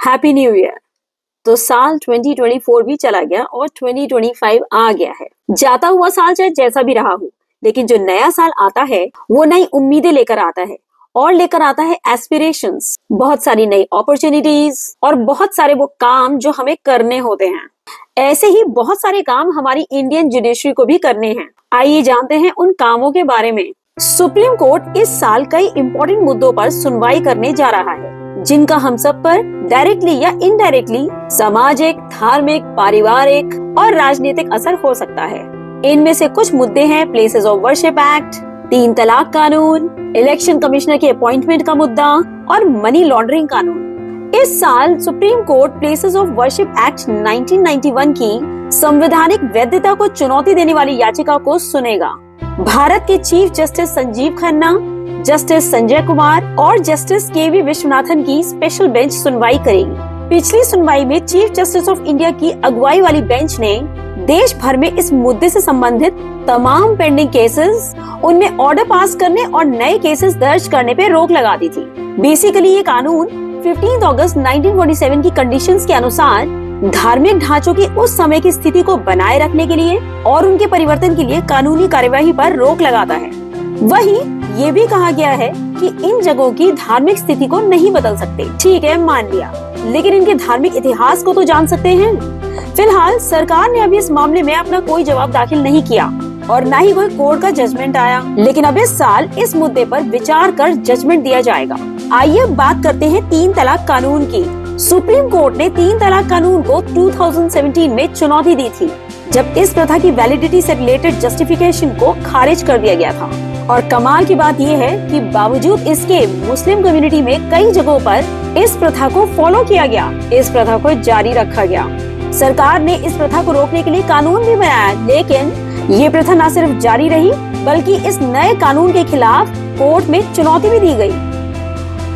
Happy new year. तो साल 2024 भी चला गया और 2025 आ गया है। जाता हुआ साल चाहे जैसा भी रहा हो, लेकिन जो नया साल आता है वो नई उम्मीदें लेकर आता है और लेकर आता है एस्पिरेशंस, बहुत सारी नई अपॉर्चुनिटीज और बहुत सारे वो काम जो हमें करने होते हैं। ऐसे ही बहुत सारे काम हमारी इंडियन जुडिशरी को भी करने हैं। आइए जानते हैं उन कामों के बारे में। सुप्रीम कोर्ट इस साल कई इम्पोर्टेंट मुद्दों पर सुनवाई करने जा रहा है, जिनका हम सब पर डायरेक्टली या इनडायरेक्टली सामाजिक, धार्मिक, पारिवारिक और राजनीतिक असर हो सकता है। इनमें से कुछ मुद्दे हैं प्लेसेस ऑफ वर्शिप एक्ट, 3 तलाक कानून, इलेक्शन कमिश्नर के अपॉइंटमेंट का मुद्दा और मनी लॉन्ड्रिंग कानून। इस साल supreme court places of worship act 1991 की संवैधानिक वैधता को चुनौती देने वाली याचिका को सुनेगा। भारत के chief justice Sanjeev Khanna, justice Sanjay Kumar और जस्टिस के.वी. विश्वनाथन की स्पेशल बेंच सुनवाई करेगी। पिछली सुनवाई में चीफ जस्टिस ऑफ इंडिया की अगुवाई वाली बेंच ने देश भर में इस मुद्दे से संबंधित तमाम पेंडिंग केसेस, उनमें ऑर्डर पास करने और नए केसेस दर्ज करने पे रोक लगा दी थी। बेसिकली ये कानून 15 अगस्त 1947 की कंडीशंस के अनुसार धार्मिक ढांचों की उस समय की स्थिति को बनाए रखने के लिए और उनके परिवर्तन के लिए कानूनी कार्यवाही पर रोक लगाता है। वहीं ये भी कहा गया है कि इन जगहों की धार्मिक स्थिति को नहीं बदल सकते। ठीक है, मान लिया, लेकिन इनके धार्मिक इतिहास को तो जान सकते हैं। फिलहाल सरकार ने अभी इस मामले में अपना कोई जवाब दाखिल नहीं किया और न ही कोई कोर्ट का जजमेंट आया, लेकिन अब इस साल इस मुद्दे पर विचार कर जजमेंट दिया जाएगा। आइए अब बात करते हैं 3 तलाक कानून की। सुप्रीम कोर्ट ने 3 तलाक कानून को 2017 में चुनौती दी थी, जब इस प्रथा की वैलिडिटी से रिलेटेड जस्टिफिकेशन को खारिज कर दिया गया था। और कमाल की बात यह है कि बावजूद इसके मुस्लिम कम्युनिटी में कई जगहों पर इस प्रथा को फॉलो किया गया, इस प्रथा को जारी रखा गया। सरकार ने इस प्रथा को रोकने के लिए कानून भी बनाया, लेकिन ये प्रथा न सिर्फ जारी रही बल्कि इस नए कानून के खिलाफ कोर्ट में चुनौती भी दी गई।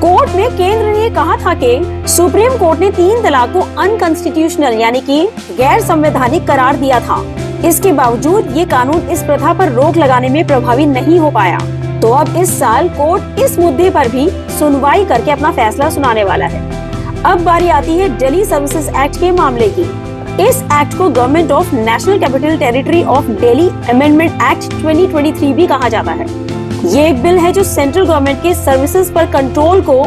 कोर्ट में केंद्र ने कहा था कि सुप्रीम कोर्ट ने 3 तलाक को अनकॉन्स्टिट्यूशनल यानी कि गैर संवैधानिक करार दिया था। इसके बावजूद ये कानून इस प्रथा पर रोक लगाने में प्रभावी नहीं हो पाया। तो अब इस साल कोर्ट इस मुद्दे पर भी सुनवाई करके अपना फैसला सुनाने वाला है। अब बारी आती है दिल्ली सर्विसेज एक्ट के मामले की। इस एक्ट को government of national capital territory of Delhi amendment act 2023 भी कहा जाता है। ये एक बिल है जो सेंट्रल गवर्नमेंट के सर्विसेज पर कंट्रोल को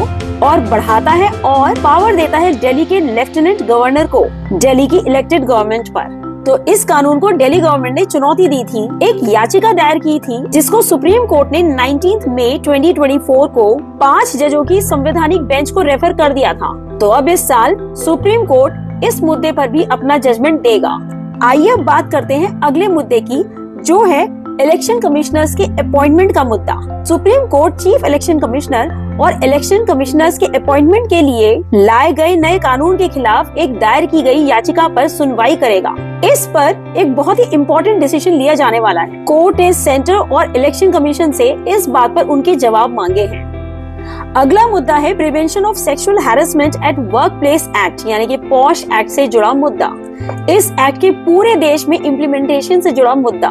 और बढ़ाता है और पावर देता है दिल्ली के लेफ्टिनेंट गवर्नर को दिल्ली की इलेक्टेड गवर्नमेंट पर। तो इस कानून को दिल्ली गवर्नमेंट ने चुनौती दी थी, एक याचिका दायर की थी, जिसको सुप्रीम कोर्ट ने 19 मई 2024 को 5 जजों की संवैधानिक बेंच को रेफर कर दिया था। तो अब इस साल सुप्रीम कोर्ट इस मुद्दे पर भी अपना जजमेंट देगा। आइए अब बात करते हैं अगले मुद्दे की, जो है इलेक्शन कमिश्नर्स के अपॉइंटमेंट का मुद्दा। Supreme court chief election commissioner और इलेक्शन कमिश्नर्स के अपॉइंटमेंट के लिए लाए गए नए कानून के खिलाफ एक दायर की गई याचिका पर सुनवाई करेगा। इस पर एक बहुत ही इम्पोर्टेंट डिसीजन लिया जाने वाला है। कोर्ट ने सेंटर और इलेक्शन कमीशन से इस बात पर उनके जवाब मांगे हैं। अगला मुद्दा है prevention of sexual harassment at work place act यानी कि पॉश एक्ट से जुड़ा मुद्दा। इस एक्ट के पूरे देश में इम्प्लीमेंटेशन से जुड़ा मुद्दा।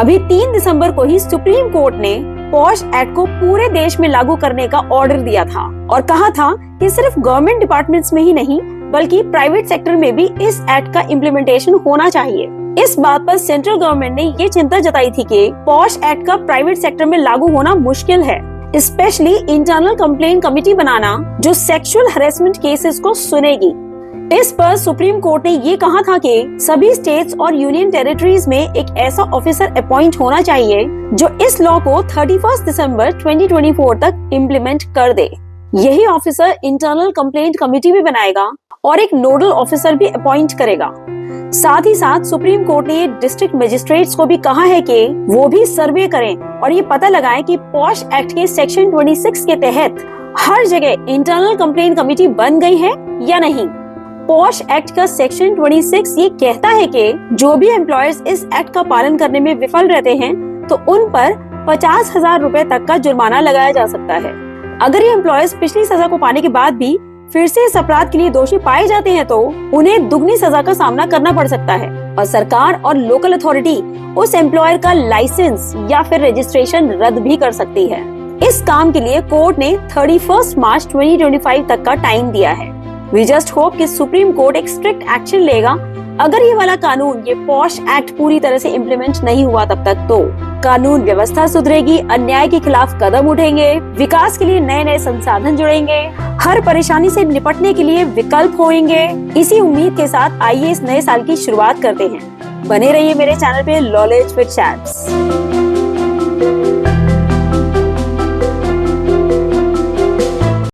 अभी 3 दिसंबर को ही सुप्रीम कोर्ट ने पॉश एक्ट को पूरे देश में लागू करने का ऑर्डर दिया था और कहा था कि सिर्फ गवर्नमेंट डिपार्टमेंट्स में ही नहीं बल्कि प्राइवेट सेक्टर में भी इस एक्ट का इम्प्लीमेंटेशन होना चाहिए। इस बात पर सेंट्रल गवर्नमेंट ने ये चिंता जताई थी कि पॉश एक्ट का प्राइवेट सेक्टर में लागू होना मुश्किल है, स्पेशली इंटरनल कंप्लेंट कमेटी बनाना जो सेक्सुअल हैरेसमेंट केसेस को सुनेगी। इस पर सुप्रीम कोर्ट ने ये कहा था कि सभी स्टेट्स और यूनियन टेरिटरीज में एक ऐसा ऑफिसर अपॉइंट होना चाहिए जो इस लॉ को 31 दिसंबर 2024 तक इम्प्लीमेंट कर दे। यही ऑफिसर इंटरनल कंप्लेंट कमेटी भी बनाएगा और एक नोडल ऑफिसर भी अपॉइंट करेगा। साथ ही साथ सुप्रीम कोर्ट ने डिस्ट्रिक्ट मजिस्ट्रेट्स को भी कहा है कि वो भी सर्वे करें और ये पता लगाएं कि पॉश एक्ट के सेक्शन 26 के तहत हर जगह इंटरनल कंप्लेंट कमेटी बन गई है या नहीं। पॉश एक्ट का सेक्शन 26 ये कहता है कि जो भी एम्प्लॉयर्स इस एक्ट का पालन करने में विफल रहते हैं तो उन पर 50,000 रुपए तक का जुर्माना लगाया जा सकता है। अगर ये एम्प्लॉयर्स पिछली सजा को पाने के बाद भी फिर से इस अपराध के लिए दोषी पाए जाते हैं तो उन्हें दुगनी सजा का सामना करना पड़ सकता है और सरकार और लोकल अथॉरिटी उस एम्प्लॉयर का लाइसेंस या फिर रजिस्ट्रेशन रद्द भी कर सकती है। इस काम के लिए कोर्ट ने 31 मार्च 2025 तक का टाइम दिया है। वी जस्ट होप कि सुप्रीम कोर्ट एक स्ट्रिक्ट एक्शन लेगा अगर ये वाला कानून, ये पॉश एक्ट पूरी तरह से इम्प्लीमेंट नहीं हुआ तब तक तो कानून व्यवस्था सुधरेगी, अन्याय के खिलाफ कदम उठेंगे, विकास के लिए नए नए संसाधन जुड़ेंगे, हर परेशानी से निपटने के लिए विकल्प होंगे। इसी उम्मीद के साथ आइए इस नए साल की शुरुआत करते हैं। बने रहिए मेरे चैनल पे नॉलेज विद चैट्स।